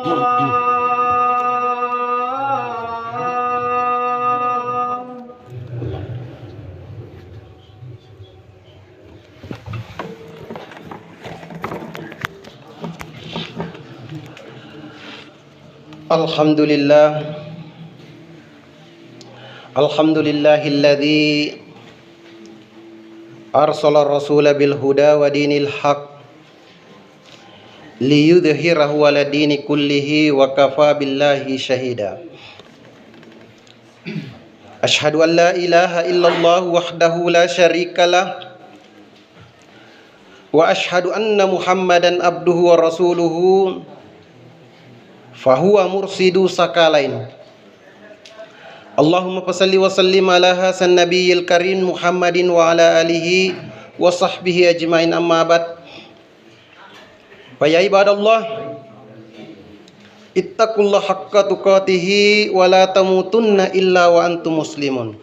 Alhamdulillahilladzi arsala rasula bil huda wa dinil haq liyudhhirahu ala dini kullihi wa kafa billahi syahida. Ashhadu an la ilaha illallah wahdahu la syarikalah wa ashhadu anna Muhammadan abduhu wa rasuluhu fahuwa mursidu sakalain. Allahumma salli wa sallim ala hasan nabiyil karim Muhammadin wa ala alihi wa sahbihi ajmain, amma ba'd. Fa ya ibadallah, ittaqullaha haqqa tuqatih wa la tamutunna illa wa antum muslimun.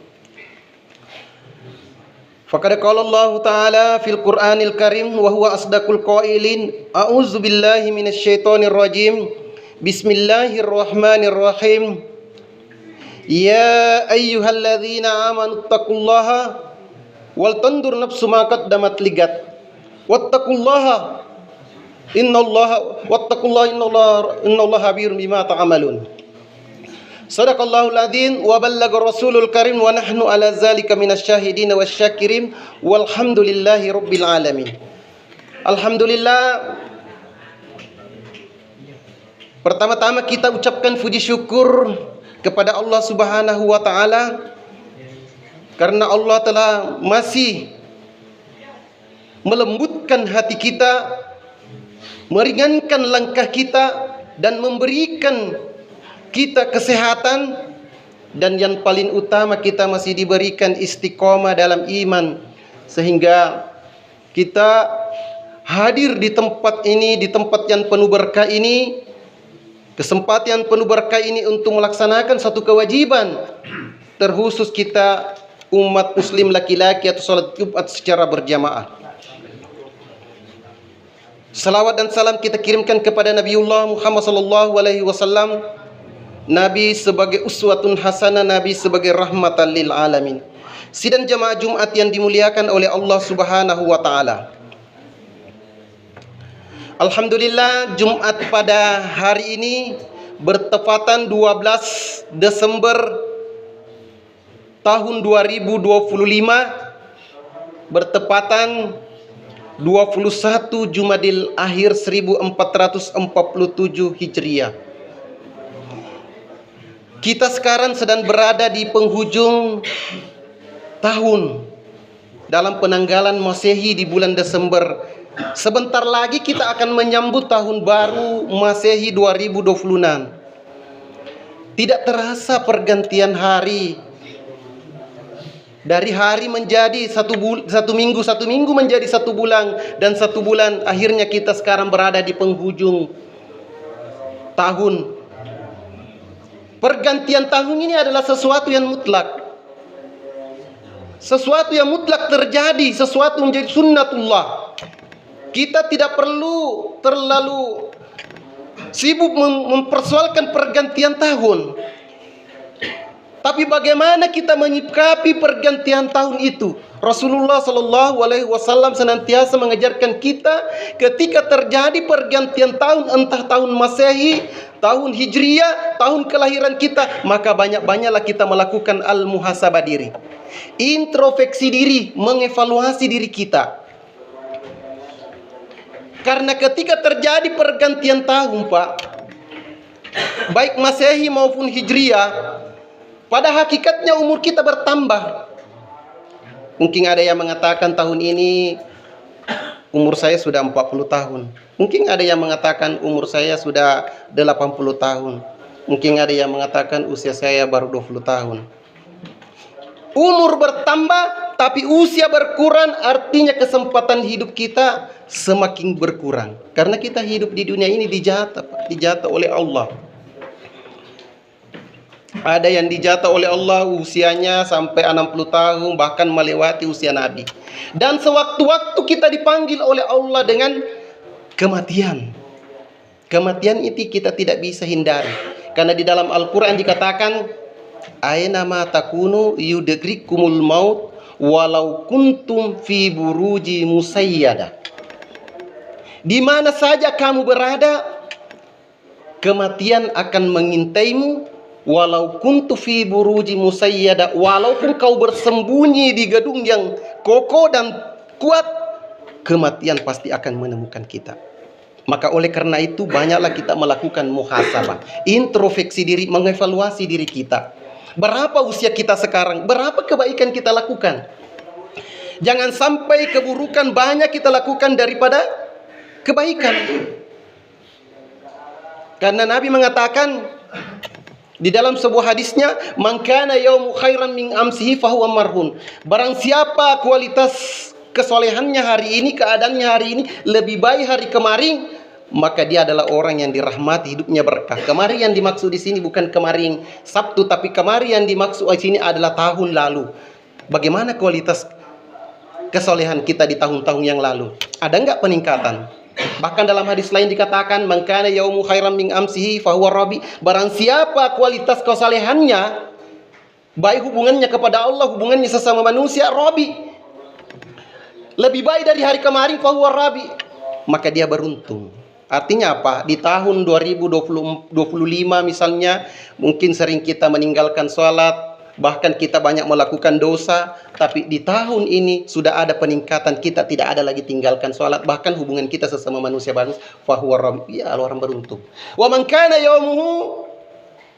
Faqad qala Allah ta'ala fil Qur'anil Karim wa huwa asdaqul qailin, a'udzu billahi minasy syaithanir rajim. Bismillahirrahmanirrahim. Ya ayyuhalladzina amanu taqullaha wal tandur nafsum ma qaddamat ligat wattaqullaha innallaha khabirum bima ta'malun. Shadaqallahul adzim wa ballagha rasulul karim wa nahnu ala zalika minasyahidin wasyakirin walhamdulillahi rabbil alamin. Alhamdulillah, pertama-tama kita ucapkan puji syukur kepada Allah Subhanahu wa taala karena Allah telah masih melembutkan hati kita, meringankan langkah kita dan memberikan kita kesehatan, dan yang paling utama kita masih diberikan istiqomah dalam iman sehingga kita hadir di tempat ini, di tempat yang penuh berkah ini. Kesempatan penuh berkah ini untuk melaksanakan satu kewajiban, terkhusus kita umat muslim laki-laki atau salat Jumat secara berjamaah. Salawat dan salam kita kirimkan kepada Nabiullah Muhammad sallallahu alaihi wasallam, Nabi sebagai uswatun hasanah, Nabi sebagai rahmatan lil alamin. Sidang jamaah Jumat yang dimuliakan oleh Allah Subhanahu wa taala. Alhamdulillah, Jumat pada hari ini bertepatan 12 Desember tahun 2025, bertepatan 21 Jumadil Akhir 1447 Hijriah. Kita sekarang sedang berada di penghujung tahun dalam penanggalan Masehi di bulan Desember. Sebentar lagi kita akan menyambut tahun baru Masehi 2026. Tidak terasa pergantian hari. Dari hari menjadi satu minggu menjadi satu bulan, dan satu bulan akhirnya kita sekarang berada di penghujung tahun. Pergantian tahun ini adalah sesuatu yang mutlak. Sesuatu yang mutlak terjadi, sesuatu menjadi sunnatullah. Kita tidak perlu terlalu sibuk mempersoalkan pergantian tahun. Tapi bagaimana kita menyikapi pergantian tahun itu? Rasulullah sallallahu alaihi wasallam senantiasa mengajarkan kita ketika terjadi pergantian tahun, entah tahun Masehi, tahun Hijriah, tahun kelahiran kita, maka banyak-banyaklah kita melakukan al-muhasabah diri. Introspeksi diri, mengevaluasi diri kita. Karena ketika terjadi pergantian tahun, Pak, baik Masehi maupun Hijriah, pada hakikatnya umur kita bertambah. Mungkin ada yang mengatakan tahun ini umur saya sudah 40 tahun. Mungkin ada yang mengatakan umur saya sudah 80 tahun. Mungkin ada yang mengatakan usia saya baru 20 tahun. Umur bertambah tapi usia berkurang, artinya kesempatan hidup kita semakin berkurang. Karena kita hidup di dunia ini dijatah oleh Allah. Ada yang dijatah oleh Allah usianya sampai 60 tahun, bahkan melewati usia Nabi. Dan sewaktu-waktu kita dipanggil oleh Allah dengan kematian. Kematian itu kita tidak bisa hindari. Karena di dalam Al-Quran dikatakan, aina ma takunu yudrikumul maut walau kuntum fi buruji musayyada. Di mana saja kamu berada, kematian akan mengintaimu. Walau kuntu fi buruji musayyada, walaupun kau bersembunyi di gedung yang kokoh dan kuat, kematian pasti akan menemukan kita. Maka oleh karena itu banyaklah kita melakukan muhasabah, introspeksi diri, mengevaluasi diri kita. Berapa usia kita sekarang? Berapa kebaikan kita lakukan? Jangan sampai keburukan banyak kita lakukan daripada kebaikan. Karena Nabi mengatakan di dalam sebuah hadisnya, man kana yaumu khairan min amsihi fahuwa marhun. Barang siapa kualitas kesolehannya hari ini, keadaannya hari ini lebih baik hari kemarin, maka dia adalah orang yang dirahmati, hidupnya berkah. Kemarin yang dimaksud di sini bukan kemarin Sabtu, tapi kemarin yang dimaksud di sini adalah tahun lalu. Bagaimana kualitas kesolehan kita di tahun-tahun yang lalu? Ada enggak peningkatan? Bahkan dalam hadis lain dikatakan, man kana yaumu khairan min amsihi fahuwa rabi. Barang siapa kualitas kesalehannya, baik hubungannya kepada Allah, hubungannya sesama manusia, rabi, lebih baik dari hari kemarin, fahuwa rabi, maka dia beruntung. Artinya apa? Di tahun 2025 misalnya, mungkin sering kita meninggalkan sholat, bahkan kita banyak melakukan dosa, tapi di tahun ini sudah ada peningkatan, kita tidak ada lagi tinggalkan sholat, bahkan hubungan kita sesama manusia bagus, fahuwa rabi, ya orang beruntung. Wa man kana yaumuhu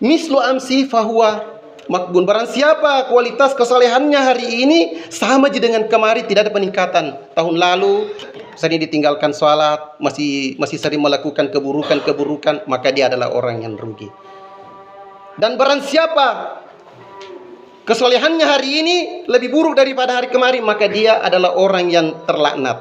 mislu amsi fahuwa makbun. Barang siapa kualitas kesalehannya hari ini sama aja dengan kemarin, tidak ada peningkatan. Tahun lalu sering ditinggalkan sholat, masih sering melakukan keburukan, maka dia adalah orang yang rugi. Dan barang siapa kesolehannya hari ini lebih buruk daripada hari kemarin, maka dia adalah orang yang terlaknat.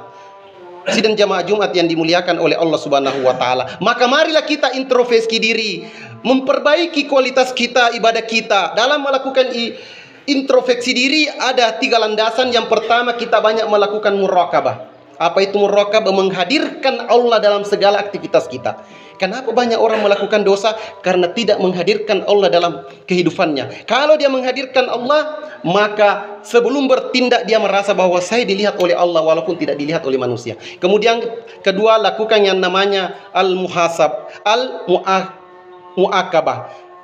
Sidang jamaah Jumat yang dimuliakan oleh Allah Subhanahu wa taala. Maka marilah kita introspeksi diri, memperbaiki kualitas kita, ibadah kita. Dalam melakukan introspeksi diri ada 3 landasan. Yang pertama, kita banyak melakukan muraqabah. Apa itu muraqabah? Menghadirkan Allah dalam segala aktivitas kita. Kenapa banyak orang melakukan dosa? Karena tidak menghadirkan Allah dalam kehidupannya. Kalau dia menghadirkan Allah, maka sebelum bertindak dia merasa bahwa saya dilihat oleh Allah walaupun tidak dilihat oleh manusia. Kemudian kedua, lakukan yang namanya al-mu'akabah,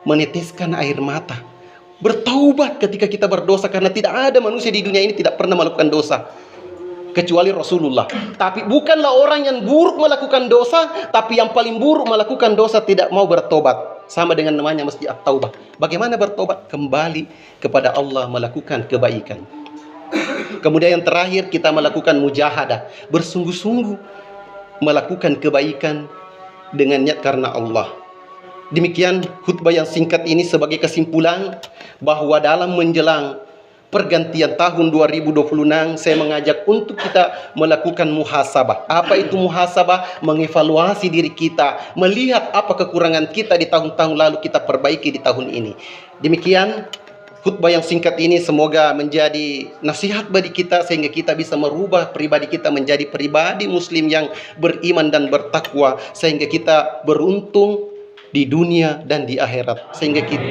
meneteskan air mata. Bertaubat ketika kita berdosa, karena tidak ada manusia di dunia ini tidak pernah melakukan dosa kecuali Rasulullah. Tapi bukanlah orang yang buruk melakukan dosa, tapi yang paling buruk melakukan dosa tidak mau bertobat. Sama dengan namanya masjid at-taubah. Bagaimana bertobat? Kembali kepada Allah, melakukan kebaikan. Kemudian yang terakhir, kita melakukan mujahadah, bersungguh-sungguh melakukan kebaikan dengan niat karena Allah. Demikian khutbah yang singkat ini sebagai kesimpulan bahwa dalam menjelang pergantian tahun 2026, saya mengajak untuk kita melakukan muhasabah. Apa itu muhasabah? Mengevaluasi diri kita, melihat apa kekurangan kita di tahun-tahun lalu, kita perbaiki di tahun ini. Demikian khutbah yang singkat ini, semoga menjadi nasihat bagi kita sehingga kita bisa merubah pribadi kita menjadi pribadi muslim yang beriman dan bertakwa, sehingga kita beruntung di dunia dan di akhirat. Sehingga kita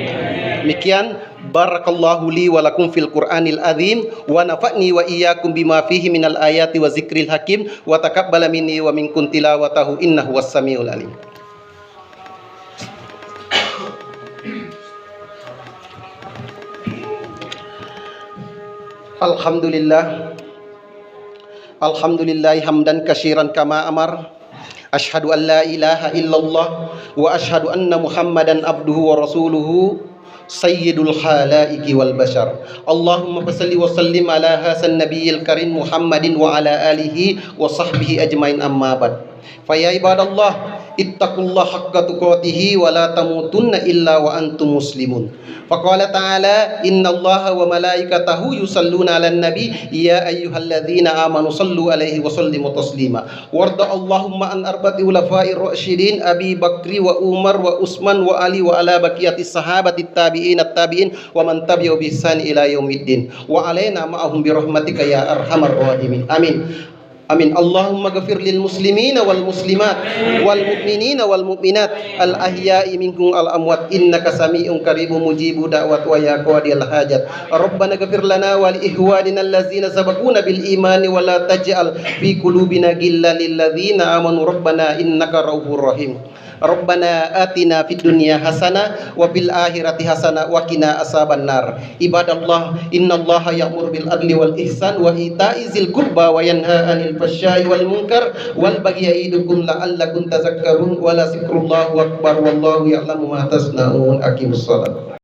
demikian, barakallahu li wa lakum fil Qur'anil azim wa nafa'ni wa iyyakum bima fihi minal ayati wa zikril hakim wa taqabbala minni wa minkum tilawatahu innahu was-sami'ul alim. Alhamdulillah hamdan katsiran kama amar. Asyhadu an la ilaha illallah wa asyhadu anna Muhammadan abduhu wa rasuluhu sayyidul khalaiki wal bashar. Allahumma salli wa sallim ala hasan nabiyil karim Muhammadin wa ala alihi wa sahbihi ajmain, amma ba'd. Fa ya ibadallah, ittaqullaha haqqa tuqatih wa la tamutunna illa wa antum muslimun. Faqala ta'ala, innallaha wa malaikatahu yusalluna 'alan nabi ya ayyuhalladzina amanu sallu 'alaihi wa sallimu taslima. Warda Allahumma an arba'ati khulafa'ir rasyidin Abi Bakri wa Umar wa Utsman wa Ali wa ala baqiyatis sahabatit tabi'in at-tabi'in wa man tabi'ahum bi ihsan ila yaumiddin wa alaina ma'ahum bi rahmatika ya arhamar rahimin. Amin. Amin. Allahumma ghafir lil muslimina wal muslimat wal mu'minina wal mu'minat al ahya'i minkum al amwat innaka sami'un qaribun mujibu da'wat wa ya qadiyal hajat. Rabbana ghafir lana wa li ihwanina allazina sabaquna bil imani wa la taj'al fi qulubina ghillan lil ladzina amanu rabbana innaka ra'ufur rahim. Rabbana atina fid dunya hasanah wa fil akhirati hasanah wa qina azabannar. Ibadallah, innallaha ya'muru bil adli wal ihsan wa ita'i zil qurba wa yanha 'anil fahsya'i wal munkar wal baghi ya'idukum la'allakum tadhakkarun wa la zikrullahi akbar wallahu ya'lamu ma tasna'un. Aqimus shalah.